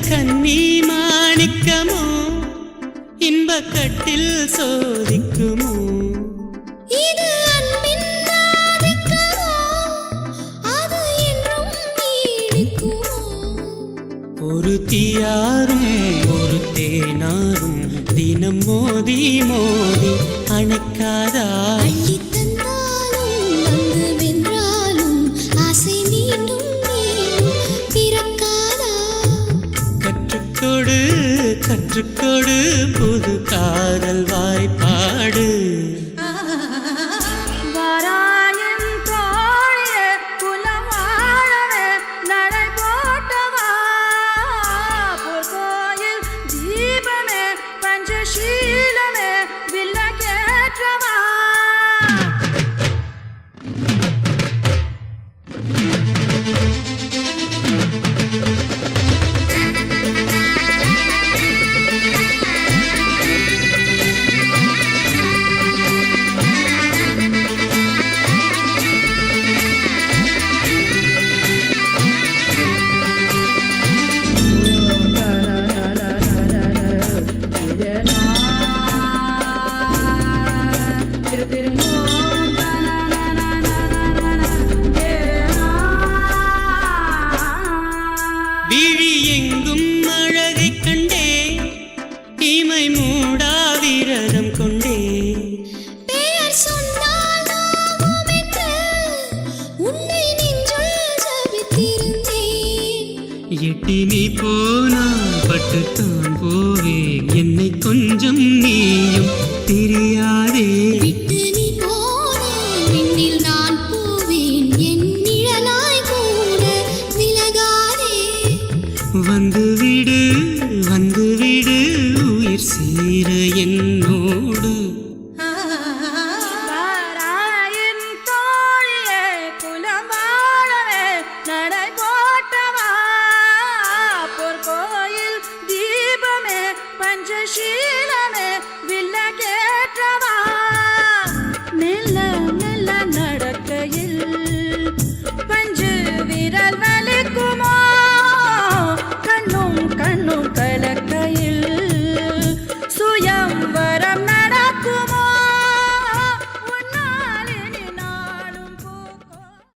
கன்னி மாணிக்கமோ இன்பக்கட்டில் சோதிக்குமோ இது அன்பின் ஆதிக்கமோ அது என்றும் நீடிக்குமோ ஒரு தீயாரும் ஒரு தேனாரும் தினம் மோதி மோதி அணைக்காதா கற்றுக்கொடு புது காதல் வாய்ப்பாடு வாராயின் தோழியே குலம் வாழவே நடை போட்டவா பொற்கோயில் தீபமே பஞ்சசீலமே வில்லகேற்றவா விழி எங்கும் அழகை கண்டே தீமை மூடா விரதம் கொண்டே பெயர் சொன்னால் நாமும் என்று உன்னை நெஞ்சுள் ஜபித்திருந்தேன் எட்டி நீ போனால் பட்டுத்தான் போவேன் என்னை கொஞ்சம் நீயும் தெரியாதே விட்டு நீ போனால் விண்ணில் நான் போவேன் என் நிழலாய் கூட விலகாதே வந்து விடு உயிர் சேர என்னோடு வாராயின் தோழியே குலம் வாழவே நடை போட்டவா பொற்கோயில் தீபமே பஞ்சசீலமே